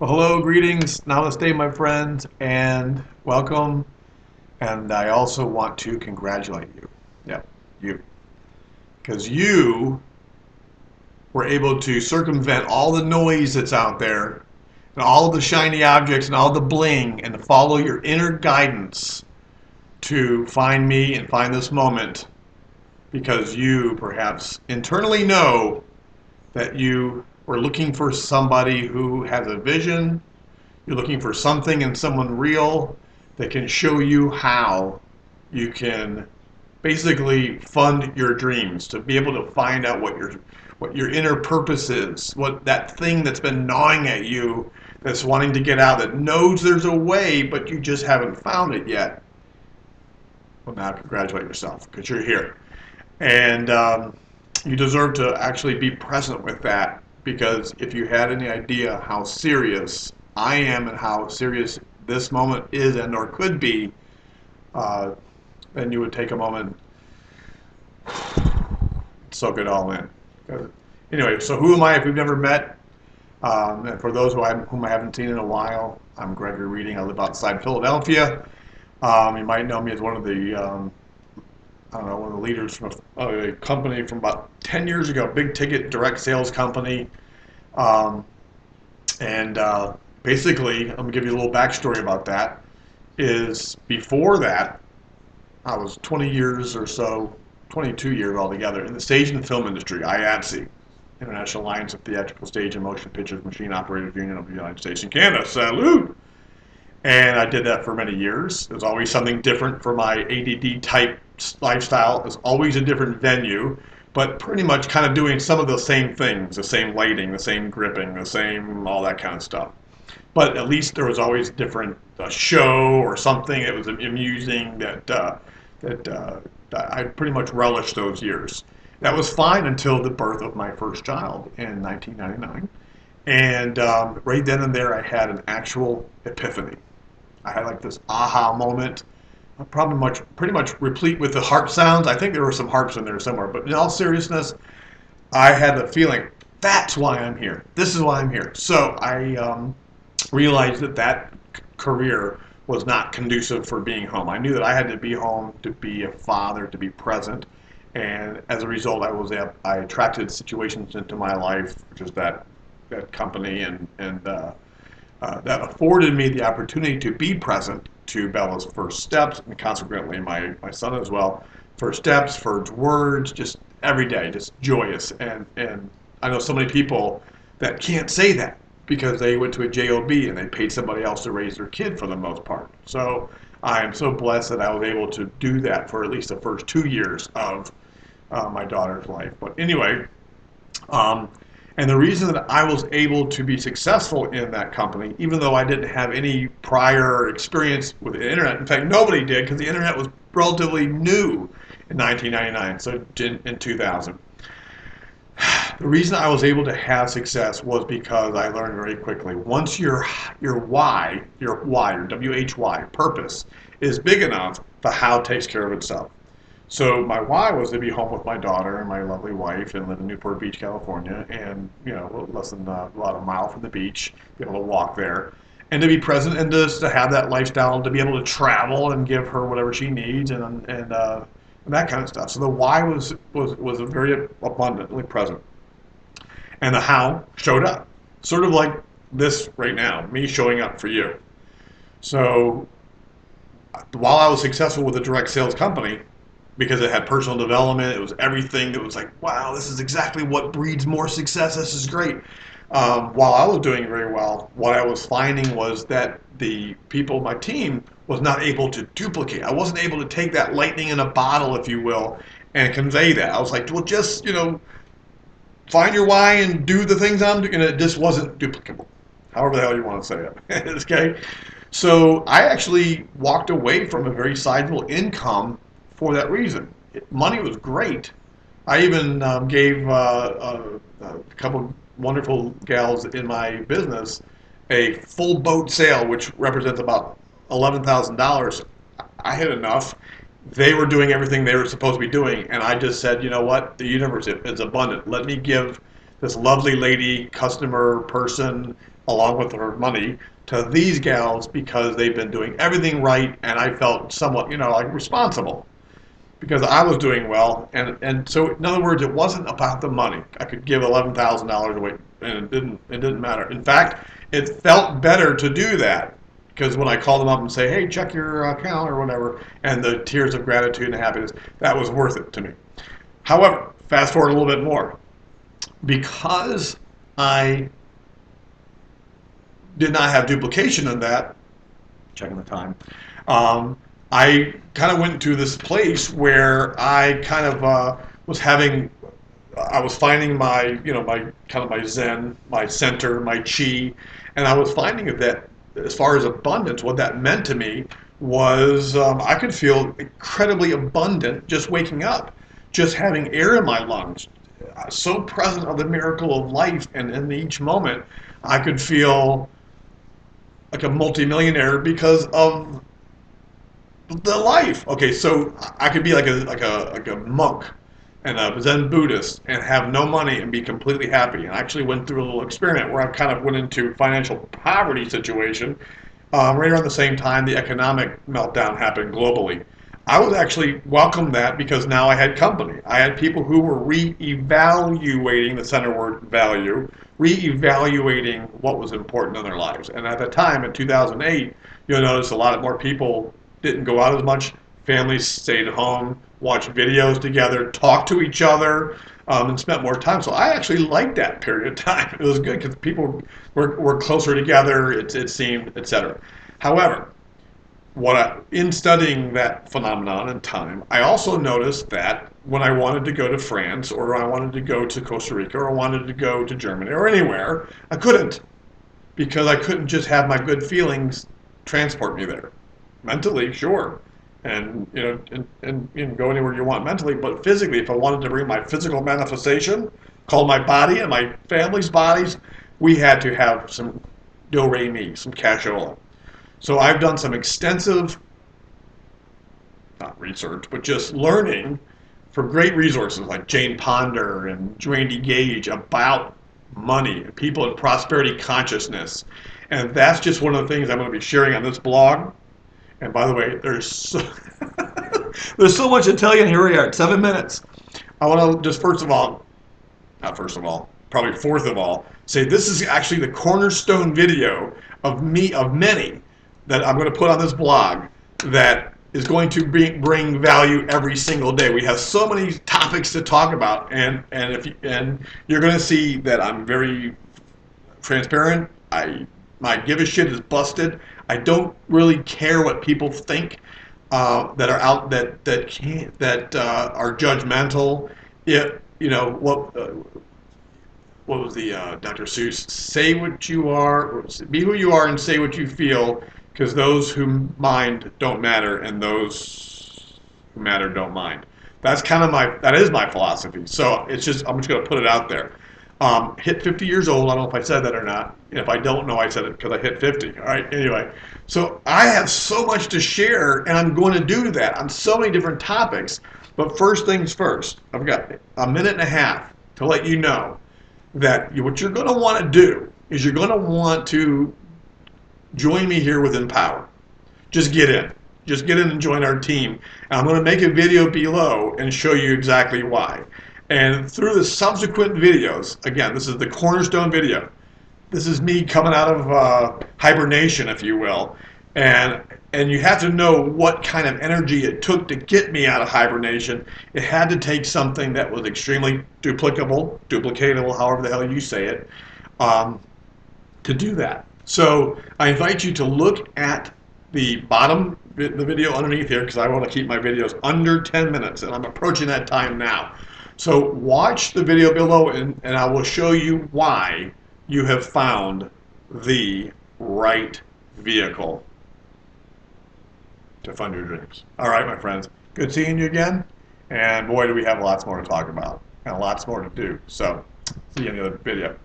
Well, hello, greetings, namaste, my friends, and welcome. And I also want to congratulate you. Yeah, you. Because you were able to circumvent all the noise that's out there, and all the shiny objects, and all the bling, and to follow your inner guidance to find me and find this moment. Because you perhaps internally know that you were looking for somebody who has a vision. You're looking for something and someone real that can show you how you can basically fund your dreams, to be able to find out what your inner purpose is, what that thing that's been gnawing at you, that's wanting to get out, that knows there's a way, but you just haven't found it yet. Well, now congratulate yourself because you're here. And you deserve to actually be present with that, because if you had any idea how serious I am and how serious this moment is and or could be, uh, then you would take a moment, soak it all in. Anyway, so who am I if we've never met? And for those whom I haven't seen in a while, I'm Gregory Reading. I live outside Philadelphia. You might know me as one of the I don't know, one of the leaders from a company from about 10 years ago, big ticket direct sales company. Um, and basically, I'm going to give you a little backstory about that. Is before that, I was 20 years or so, 22 years altogether, in the stage and film industry, IATSE, International Alliance of Theatrical Stage and Motion Pictures Machine Operators Union of the United States and Canada. Salute! And I did that for many years. There's always something different for my ADD type lifestyle. There's always a different venue, but pretty much kind of doing some of the same things, the same lighting, the same gripping, the same all that kind of stuff. But at least there was always a different show or something that was amusing that I pretty much relished those years. That was fine until the birth of my first child in 1999. And right then and there, I had an actual epiphany. I had like this aha moment, pretty much replete with the harp sounds. I think there were some harps in there somewhere, but in all seriousness, I had the feeling that's why I'm here. This is why I'm here. So I realized that career was not conducive for being home. I knew that I had to be home to be a father, to be present, and as a result, I attracted situations into my life, which is that company, and that afforded me the opportunity to be present to Bella's first steps, and consequently my son as well. First steps, first words, just every day, just joyous. And I know so many people that can't say that because they went to a job and they paid somebody else to raise their kid for the most part. So I am so blessed that I was able to do that for at least the first 2 years of my daughter's life. But anyway, um, and the reason that I was able to be successful in that company, even though I didn't have any prior experience with the internet, in fact, nobody did because the internet was relatively new in 1999, so in 2000. The reason I was able to have success was because I learned very quickly. Once your why, your WHY, purpose, is big enough, the how takes care of itself. So my why was to be home with my daughter and my lovely wife and live in Newport Beach, California, and less than about a mile from the beach, be able to walk there, and to be present and just to have that lifestyle, to be able to travel and give her whatever she needs and that kind of stuff. So the why was very abundantly present, and the how showed up, sort of like this right now, me showing up for you. So while I was successful with a direct sales company, because it had personal development, it was everything that was like, wow, this is exactly what breeds more success. This is great. While I was doing very well, what I was finding was that the people, my team, was not able to duplicate. I wasn't able to take that lightning in a bottle, if you will, and convey that. I was like, well, just, find your why and do the things I'm doing. And it just wasn't duplicable, however the hell you want to say it. Okay? So I actually walked away from a very sizable income for that reason. Money was great. I even gave a couple wonderful gals in my business a full boat sale, which represents about $11,000. I had enough. They were doing everything they were supposed to be doing, and I just said, you know what? The universe is abundant. Let me give this lovely lady, customer, person, along with her money, to these gals because they've been doing everything right, and I felt somewhat, like responsible because I was doing well. And so, in other words, it wasn't about the money. I could give $11,000 away, and it didn't matter. In fact, it felt better to do that because when I called them up and say, "Hey, check your account" or whatever, and the tears of gratitude and happiness, that was worth it to me. However, fast forward a little bit more, because I did not have duplication in that. Checking the time. Um, I kind of went to this place where I kind of I was finding my, my kind of my Zen, my center, my chi, and I was finding that as far as abundance, what that meant to me was I could feel incredibly abundant just waking up, just having air in my lungs, so present of the miracle of life, and in each moment, I could feel like a multimillionaire because of the life. Okay, so I could be like a monk and a Zen Buddhist and have no money and be completely happy. And I actually went through a little experiment where I kind of went into financial poverty situation right around the same time the economic meltdown happened globally. I was actually welcomed that because now I had company. I had people who were re-evaluating the center word value, re-evaluating what was important in their lives. And at the time, in 2008, you'll notice a lot more people didn't go out as much. Families stayed home, watched videos together, talked to each other, and spent more time. So I actually liked that period of time. It was good because people were closer together, it seemed, etc. However, in studying that phenomenon in time, I also noticed that when I wanted to go to France or I wanted to go to Costa Rica or I wanted to go to Germany or anywhere, I couldn't because I couldn't just have my good feelings transport me there. Mentally, sure, and you can go anywhere you want mentally, but physically, if I wanted to bring my physical manifestation, called my body and my family's bodies, we had to have some do-re-mi, some cashola. So I've done some extensive, not research, but just learning from great resources like Jane Ponder and Randy Gage about money, people in prosperity consciousness. And that's just one of the things I'm going to be sharing on this blog. And by the way, there's so much to tell you, and here we are at 7 minutes. I want to just probably fourth of all, say this is actually the cornerstone video of many that I'm going to put on this blog that is going to bring value every single day. We have so many topics to talk about, and you're going to see that I'm very transparent. My give a shit is busted. I don't really care what people think that are out that are judgmental. What was the Dr. Seuss? Say what you are, be who you are, and say what you feel, because those who mind don't matter, and those who matter don't mind. That is my philosophy. So I'm just going to put it out there. Hit 50 years old. I don't know if I said that or not. If I don't know, I said it because I hit 50. All right. Anyway, so I have so much to share, and I'm going to do that on so many different topics. But first things first, I've got a minute and a half to let you know that what you're going to want to do is you're going to want to join me here with Empower. Just get in. Just get in and join our team. And I'm going to make a video below and show you exactly why. And through the subsequent videos, again, this is the cornerstone video. This is me coming out of hibernation, if you will. And you have to know what kind of energy it took to get me out of hibernation. It had to take something that was extremely duplicatable, however the hell you say it, to do that. So I invite you to look at the bottom, the video underneath here, because I want to keep my videos under 10 minutes, and I'm approaching that time now. So watch the video below, and I will show you why you have found the right vehicle to fund your dreams. All right, my friends. Good seeing you again. And boy, do we have lots more to talk about and lots more to do. So see you in the other video.